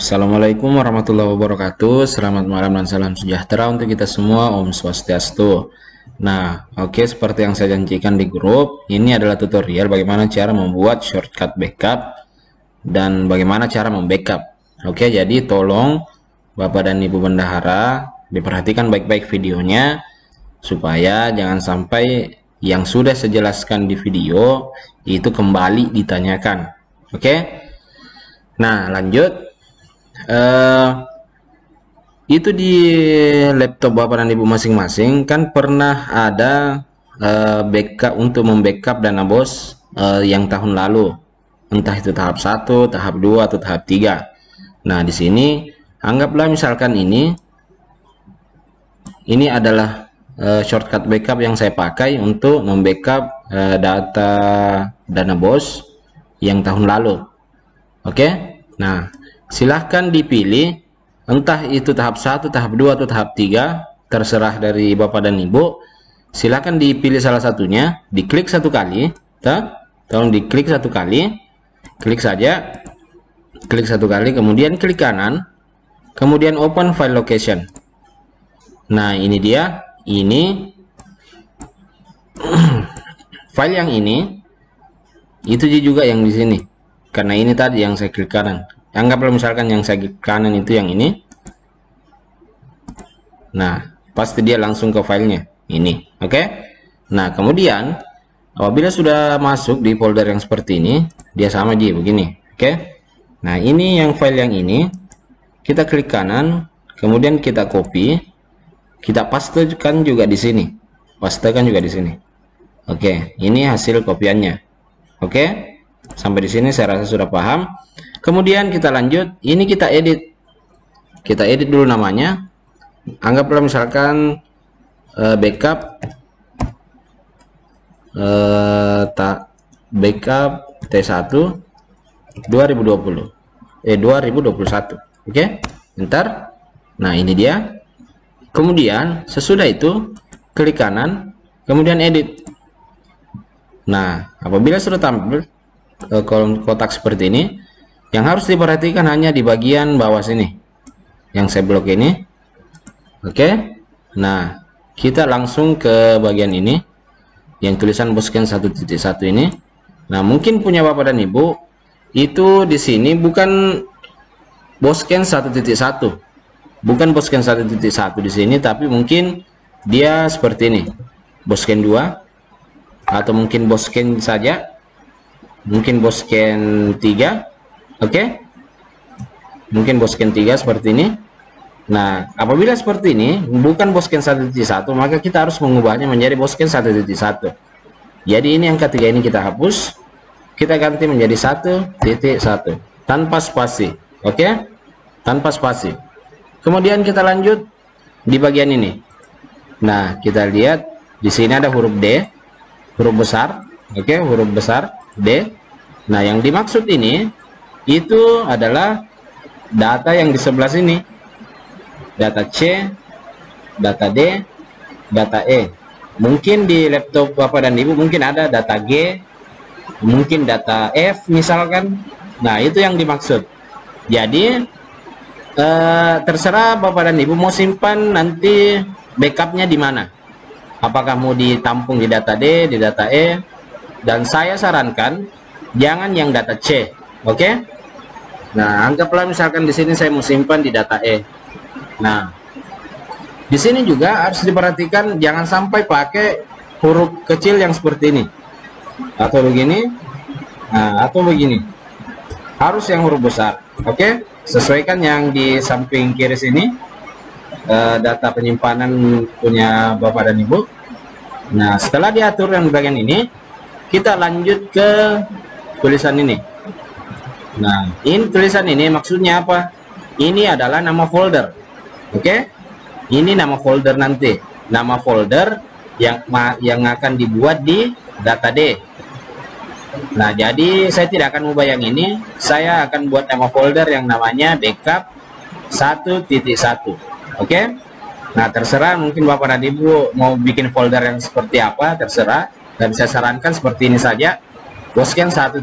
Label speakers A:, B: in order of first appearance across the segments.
A: Assalamualaikum warahmatullahi wabarakatuh. Selamat malam dan salam sejahtera untuk kita semua. Om Swastiastu. Nah, oke, seperti yang saya janjikan di grup, ini adalah tutorial bagaimana cara membuat shortcut backup dan bagaimana cara membackup. Oke, jadi tolong Bapak dan Ibu bendahara diperhatikan baik-baik videonya supaya jangan sampai yang sudah saya jelaskan di video itu kembali ditanyakan. Oke. Nah, lanjut. Itu di laptop Bapak dan Ibu masing-masing kan pernah ada backup untuk membackup dana BOS yang tahun lalu, entah itu tahap 1, tahap 2 atau tahap 3. Nah, di sini anggaplah misalkan ini adalah shortcut backup yang saya pakai untuk membackup data dana BOS yang tahun lalu. Oke. Nah, silahkan dipilih entah itu tahap 1, tahap 2 atau tahap 3, terserah dari Bapak dan Ibu. Silahkan dipilih salah satunya, diklik satu kali, tolong diklik satu kali, klik saja, klik satu kali, kemudian klik kanan, kemudian open file location. Nah, ini dia, ini file yang ini, itu juga yang di sini, karena ini tadi yang saya klik kanan. Anggaplah misalkan yang saya klik kanan itu yang ini. Nah, pasti dia langsung ke filenya ini. Oke. Nah, kemudian apabila sudah masuk di folder yang seperti ini, dia sama aja begini. Oke. Nah, ini yang file yang ini, kita klik kanan, kemudian kita copy, kita pastekan juga di sini. Pastekan juga di sini. Oke, ini hasil kopiannya. Oke. Sampai di sini saya rasa sudah paham. Kemudian kita lanjut, ini kita edit. Kita edit dulu namanya. Anggaplah misalkan backup backup T1 2020 2021. Oke, bentar. Nah, ini dia. Kemudian sesudah itu klik kanan, kemudian edit. Nah, apabila sudah tampil kolom kotak seperti ini, yang harus diperhatikan hanya di bagian bawah sini yang saya blok ini. Oke. Nah, kita langsung ke bagian ini yang tulisan Bosken 1.1 ini. Nah, mungkin punya Bapak dan Ibu itu di sini bukan Bosken 1.1, bukan Bosken 1.1 di sini, tapi mungkin dia seperti ini, Bosken 2, atau mungkin Bosken saja, mungkin Bosken 3. Oke. Mungkin Bosken 3 seperti ini. Nah, apabila seperti ini bukan Bosken 1.1, maka kita harus mengubahnya menjadi Bosken 1.1. Jadi ini yang ketiga ini kita hapus, kita ganti menjadi 1.1 tanpa spasi. Oke. Tanpa spasi. Kemudian kita lanjut di bagian ini. Nah, kita lihat di sini ada huruf D, huruf besar. Oke, huruf besar D. Nah, yang dimaksud ini itu adalah data yang di sebelah sini, data C, data D, data E. Mungkin di laptop Bapak dan Ibu mungkin ada data G, mungkin data F misalkan. Nah, itu yang dimaksud. Jadi terserah Bapak dan Ibu mau simpan nanti backupnya di mana, apakah mau ditampung di data D, di data E, dan saya sarankan jangan yang data C. Oke. Nah, anggaplah misalkan di sini saya mau simpan di data E. Nah, di sini juga harus diperhatikan jangan sampai pakai huruf kecil yang seperti ini, atau begini, nah, atau begini. Harus yang huruf besar. Oke, sesuaikan yang di samping kiri sini, data penyimpanan punya Bapak dan Ibu. Nah, setelah diatur yang bagian ini, kita lanjut ke tulisan ini. Nah, ini tulisan ini maksudnya apa? Ini adalah nama folder. Oke? Ini nama folder nanti. Nama folder yang akan dibuat di data D. Nah, jadi saya tidak akan mengubah yang ini. Saya akan buat nama folder yang namanya backup 1.1. Oke? Nah, terserah mungkin Bapak dan Ibu mau bikin folder yang seperti apa, terserah. Dan saya sarankan seperti ini saja. Bosken 1.1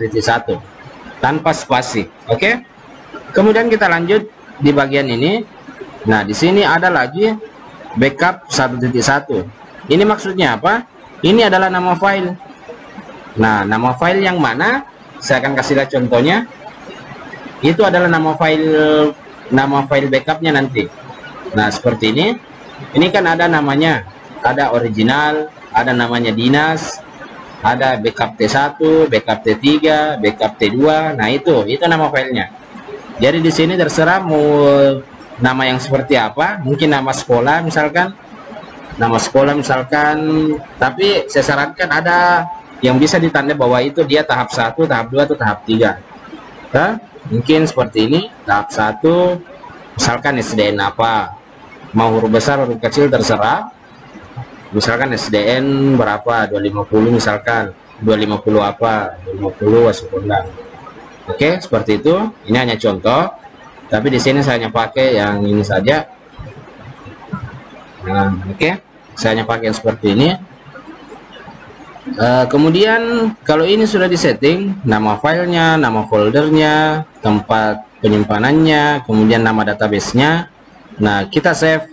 A: tanpa spasi. Oke. Kemudian kita lanjut di bagian ini. Nah, di sini ada lagi backup 1.1. Ini maksudnya apa? Ini adalah nama file. Nah, nama file yang mana? Saya akan kasih lihat contohnya. Itu adalah nama file backupnya nanti. Nah, seperti ini. Ini kan ada namanya, ada original, ada namanya dinas, ada backup T1, backup T3, backup T2. Nah, itu nama filenya. Jadi di sini terserah mau nama yang seperti apa, mungkin nama sekolah misalkan. Nama sekolah misalkan, tapi saya sarankan ada yang bisa ditanda bahwa itu dia tahap 1, tahap 2 atau tahap 3. Nah, mungkin seperti ini, tahap 1 misalkan SDN apa. Mau huruf besar huruf kecil terserah, misalkan SDN berapa, 250 misalkan, 250 apa, 250 Wasukondang. Oke, seperti itu. Ini hanya contoh, tapi di sini saya hanya pakai yang ini saja. Nah, oke, saya hanya pakai yang seperti ini. Kemudian kalau ini sudah disetting, nama filenya, nama foldernya, tempat penyimpanannya, kemudian nama database-nya. Nah, kita save,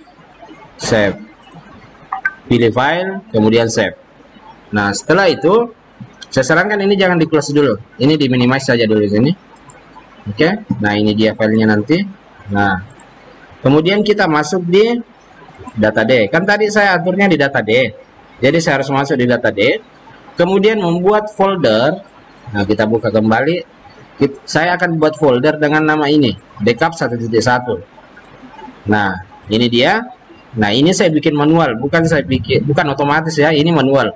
A: pilih file, kemudian save. Nah, setelah itu saya sarankan ini jangan di close dulu, ini di minimize saja dulu di sini. Oke, nah ini dia filenya nanti. Nah, kemudian kita masuk di data D. Kan tadi saya aturnya di data D, jadi saya harus masuk di data D. Kemudian membuat folder. Nah, kita buka kembali. Saya akan buat folder dengan nama ini, backup 1.1. Nah, ini dia. Nah, ini saya bikin manual, bukan otomatis ya, ini manual.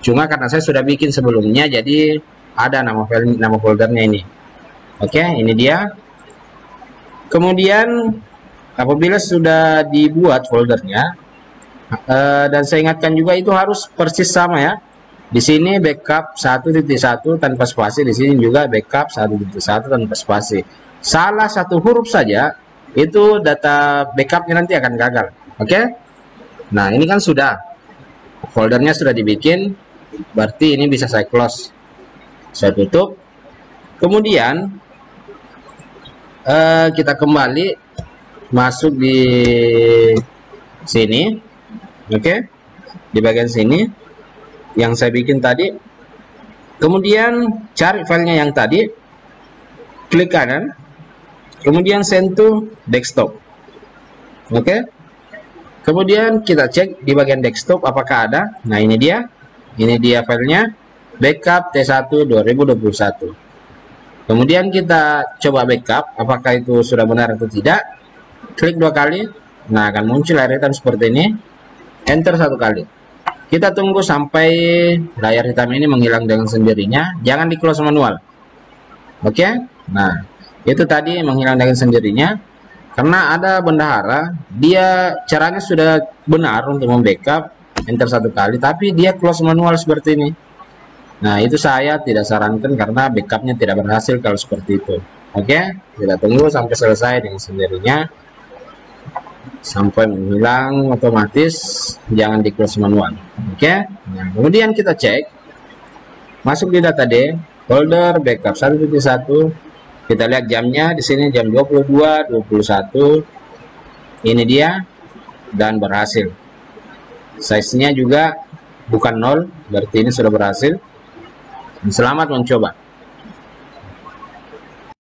A: Cuma karena saya sudah bikin sebelumnya, jadi ada nama foldernya ini. Oke, ini dia. Kemudian apabila sudah dibuat foldernya, dan saya ingatkan juga itu harus persis sama ya. Di sini backup 1.1 tanpa spasi, di sini juga backup 1.1 tanpa spasi. Salah satu huruf saja, itu data backupnya nanti akan gagal. Oke. Nah, ini kan sudah foldernya sudah dibikin, berarti ini bisa saya close, saya tutup. Kemudian kita kembali masuk di sini. Oke, di bagian sini yang saya bikin tadi. Kemudian cari filenya yang tadi, klik kanan, kemudian send to desktop. Oke. Kemudian kita cek di bagian desktop apakah ada. Nah, ini dia filenya, backup T1 2021. Kemudian kita coba backup apakah itu sudah benar atau tidak. Klik 2 kali. Nah, akan muncul layar hitam seperti ini. Enter 1 kali. Kita tunggu sampai layar hitam ini menghilang dengan sendirinya. Jangan di close manual. Oke. Nah, itu tadi menghilang dengan sendirinya. Karena ada bendahara, dia caranya sudah benar untuk membackup, enter 1 kali, tapi dia close manual seperti ini. Nah, itu saya tidak sarankan karena backupnya tidak berhasil kalau seperti itu. Oke, kita tunggu sampai selesai dengan sendirinya, sampai menghilang otomatis, jangan di close manual. Oke, nah, kemudian kita cek, masuk di data D, folder backup 1.1. Kita lihat jamnya, di sini jam 22.21. Ini dia, dan berhasil. Size-nya juga bukan 0, berarti ini sudah berhasil. Selamat mencoba.